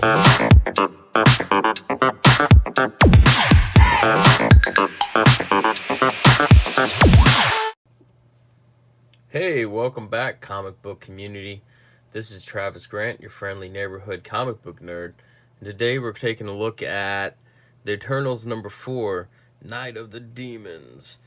Hey, welcome back, comic book community. This is Travis Grant, your friendly neighborhood comic book nerd. And today we're taking a look at The Eternals #4, Night of the Demons.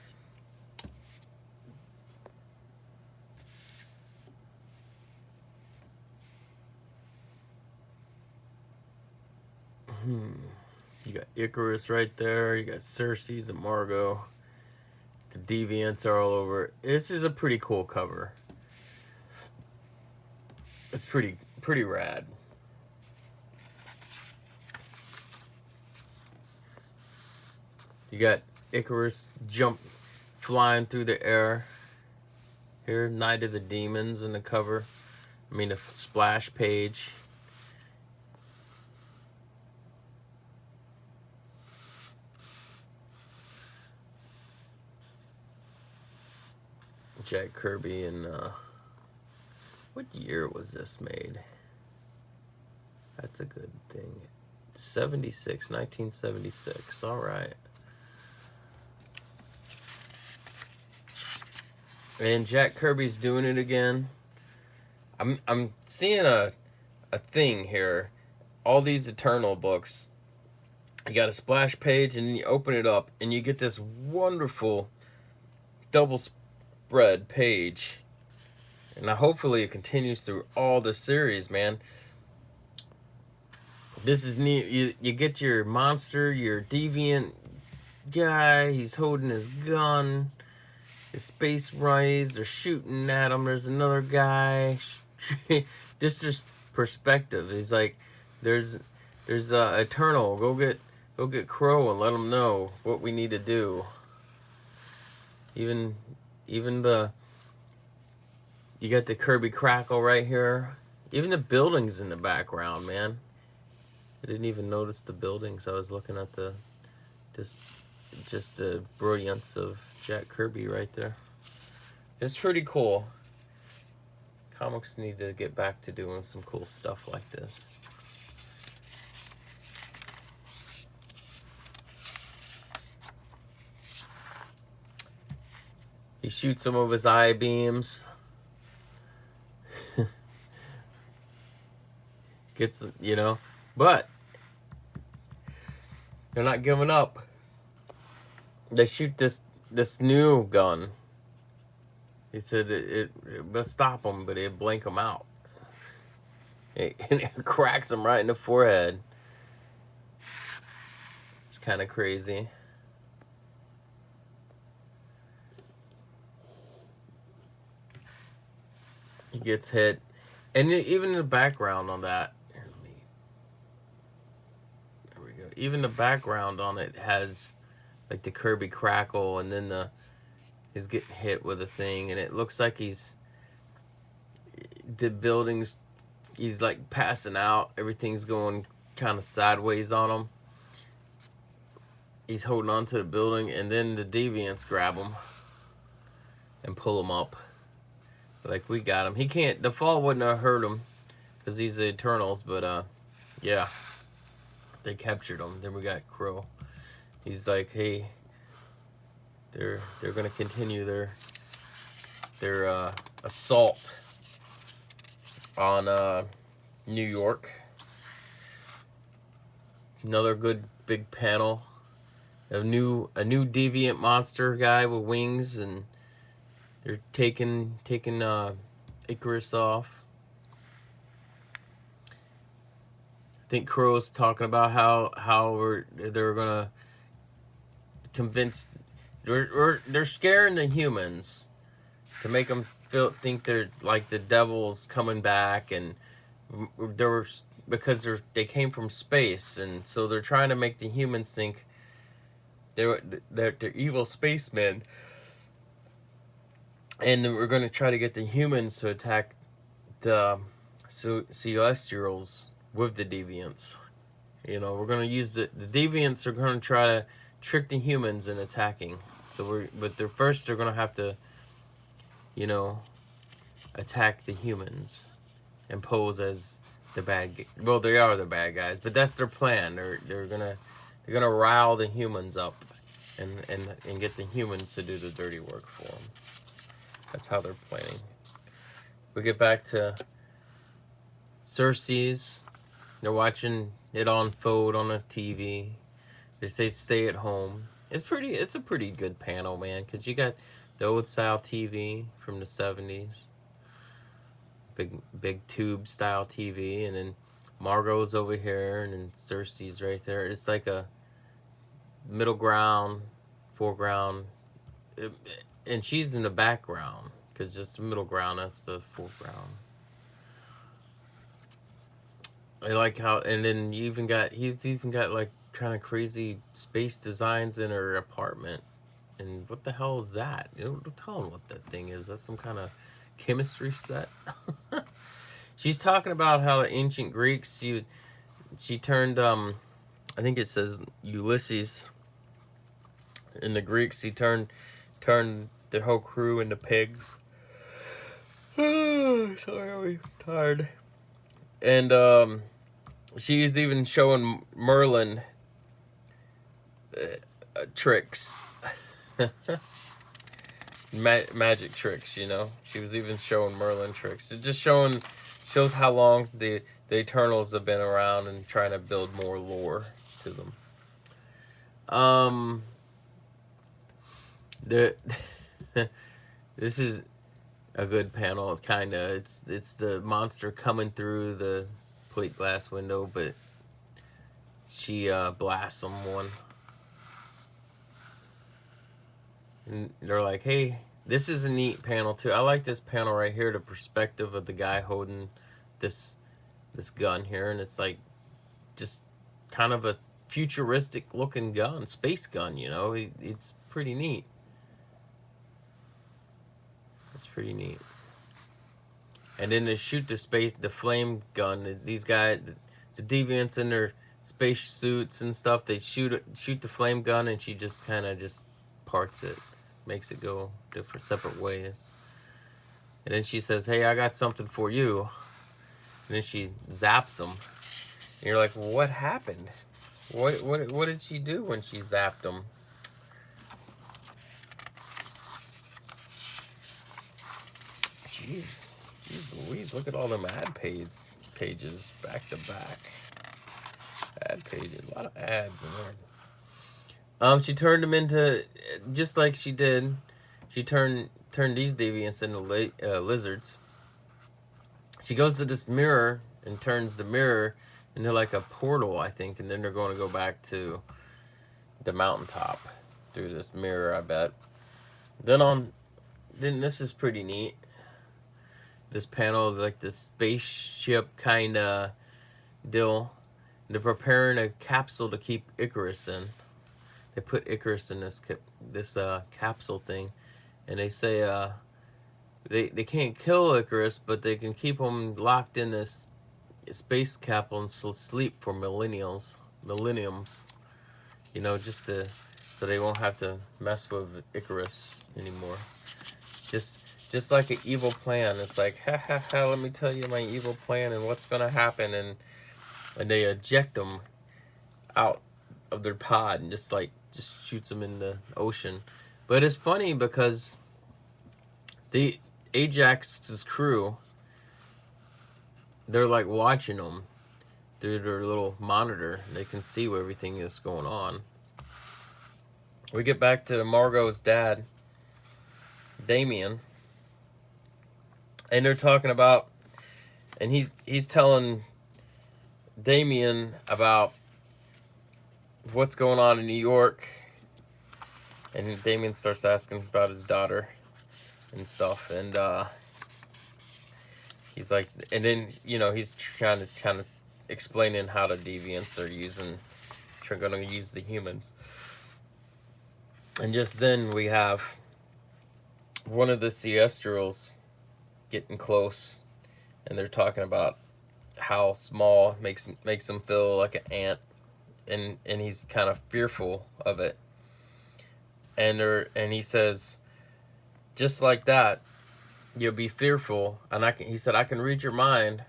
You got Icarus right there. You got Cersei's and Margot. The Deviants are all over. This is a pretty cool cover. It's pretty rad. You got Icarus flying through the air. Here, Night of the Demons in the cover. I mean, the splash page. Jack Kirby and what year was this made? That's a good thing. 1976. All right. And Jack Kirby's doing it again. I'm seeing a thing here. All these Eternal books. You got a splash page, and you open it up, and you get this wonderful double spread page. And hopefully it continues through all the series, man. This is neat. You get your monster, your deviant guy. He's holding his gun. His space rays, they're shooting at him. There's another guy. Just perspective. He's like, there's Eternal. Go get Crow and let him know what we need to do. Even you got the Kirby Crackle right here. Even the buildings in the background, man. I didn't even notice the buildings. I was looking at the just the brilliance of Jack Kirby right there. It's pretty cool. Comics need to get back to doing some cool stuff like this. He shoots some of his eye beams. Gets, but they're not giving up. They shoot this new gun. He said it must stop them, but it blink them out. And it cracks them right in the forehead. It's kind of crazy. He gets hit. And even in the background on that, there we go. Even the background on it has like the Kirby Crackle, and then he's getting hit with a thing, and it looks like he's like passing out. Everything's going kind of sideways on him. He's holding on to the building, and then the Deviants grab him and pull him up. Like, we got him. He can't, the fall wouldn't have hurt him because he's the Eternals, but yeah, they captured him. Then we got Crow. He's like, hey, they're gonna continue their assault on New York. Another good big panel. A new deviant monster guy with wings, and they're taking Icarus off. I think Crow's talking about how they're gonna convince. They're scaring the humans to make them think they're like the devil's coming back, and because they came from space, and so they're trying to make the humans think they're evil spacemen, and we're going to try to get the humans to attack the Celestials with the Deviants. We're going to use the Deviants are going to try to trick the humans in attacking. So they're going to have to, attack the humans and pose as Well, they are the bad guys, but that's their plan. They're gonna rile the humans up, and get the humans to do the dirty work for them. That's how they're planning. We get back to Cersei's. They're watching it unfold on the TV. They say stay at home. It's a pretty good panel, man, because you got the old style TV from the 70s. Big tube style TV, and then Margot's over here, and then Cersei's right there. It's like a middle ground, foreground, and she's in the background, because just the middle ground, that's the foreground. I like how, and then he's even got like kind of crazy space designs in her apartment. And what the hell is that? Don't tell him what that thing is. That's some kind of chemistry set. She's talking about how the ancient Greeks, she turned, I think it says Ulysses. In the Greeks, he turned the whole crew into pigs. Sorry, I'm tired. And she's even showing Merlin tricks. Magic tricks, you know. She was even showing Merlin tricks. It just shows how long the Eternals have been around and trying to build more lore to them. This is a good panel, kinda. It's the monster coming through the plate glass window, but she blasts someone. And they're like, hey, this is a neat panel too. I like this panel right here, the perspective of the guy holding this gun here, and it's like just kind of a futuristic looking gun, space gun, you know. It's pretty neat. It's pretty neat. And then they shoot the flame gun. These guys, the deviants in their space suits and stuff, they shoot the flame gun, and she just kind of just parts it, makes it go different, separate ways. And then she says, hey, I got something for you. And then she zaps him. And you're like, what happened? What did she do when she zapped him? Jeez Louise, look at all them ad pages back to back. Ad pages, a lot of ads in there. She turned them into, just like she did, she turned these deviants into lizards. She goes to this mirror and turns the mirror into like a portal, I think, and then they're going to go back to the mountaintop through this mirror, I bet. Then this is pretty neat. This panel is like this spaceship kind of deal. They're preparing a capsule to keep Icarus in. They put Icarus in this capsule thing, and they say they can't kill Icarus, but they can keep him locked in this space capsule and sleep for millenniums, you know, just so they won't have to mess with Icarus anymore. Just like an evil plan. It's like, ha, let me tell you my evil plan and what's gonna happen, and they eject them out of their pod and just shoots them in the ocean. But it's funny because the Ajax's crew, they're like watching them through their little monitor. They can see everything that's going on. We get back to Margot's dad, Damien, and they're talking about, and he's telling Damien about what's going on in New York, and Damien starts asking about his daughter and stuff, and he's like, and then, you know, he's trying to kind of explaining how the deviants are going to use the humans. And just then we have one of the Siestrals getting close, and they're talking about how small makes him feel like an ant, and he's kind of fearful of it. And he says, just like that, you'll be fearful, and he said, I can read your mind,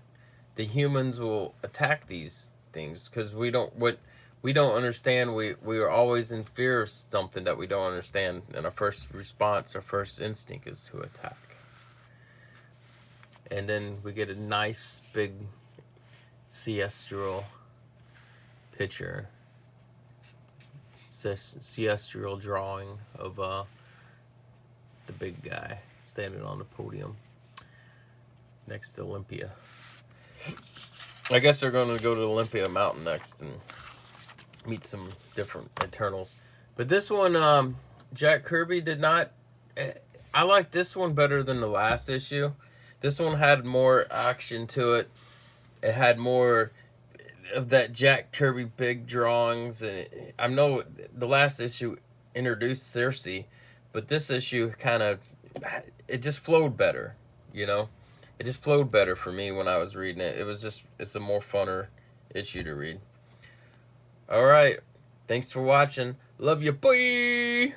the humans will attack these things because we don't understand. We are always in fear of something that we don't understand, and our first response, our first instinct is to attack. And then we get a nice big siestral picture, siestral drawing of the big guy standing on the podium next to Olympia. I guess they're going to go to Olympia Mountain next and meet some different Eternals. But this one, Jack Kirby did not... I like this one better than the last issue. This one had more action to it. It had more of that Jack Kirby big drawings. And I know the last issue introduced Circe, but this issue kind of... It just flowed better, you know? It just flowed better for me when I was reading it. It's a more funner issue to read. All right. Thanks for watching. Love you. Bye.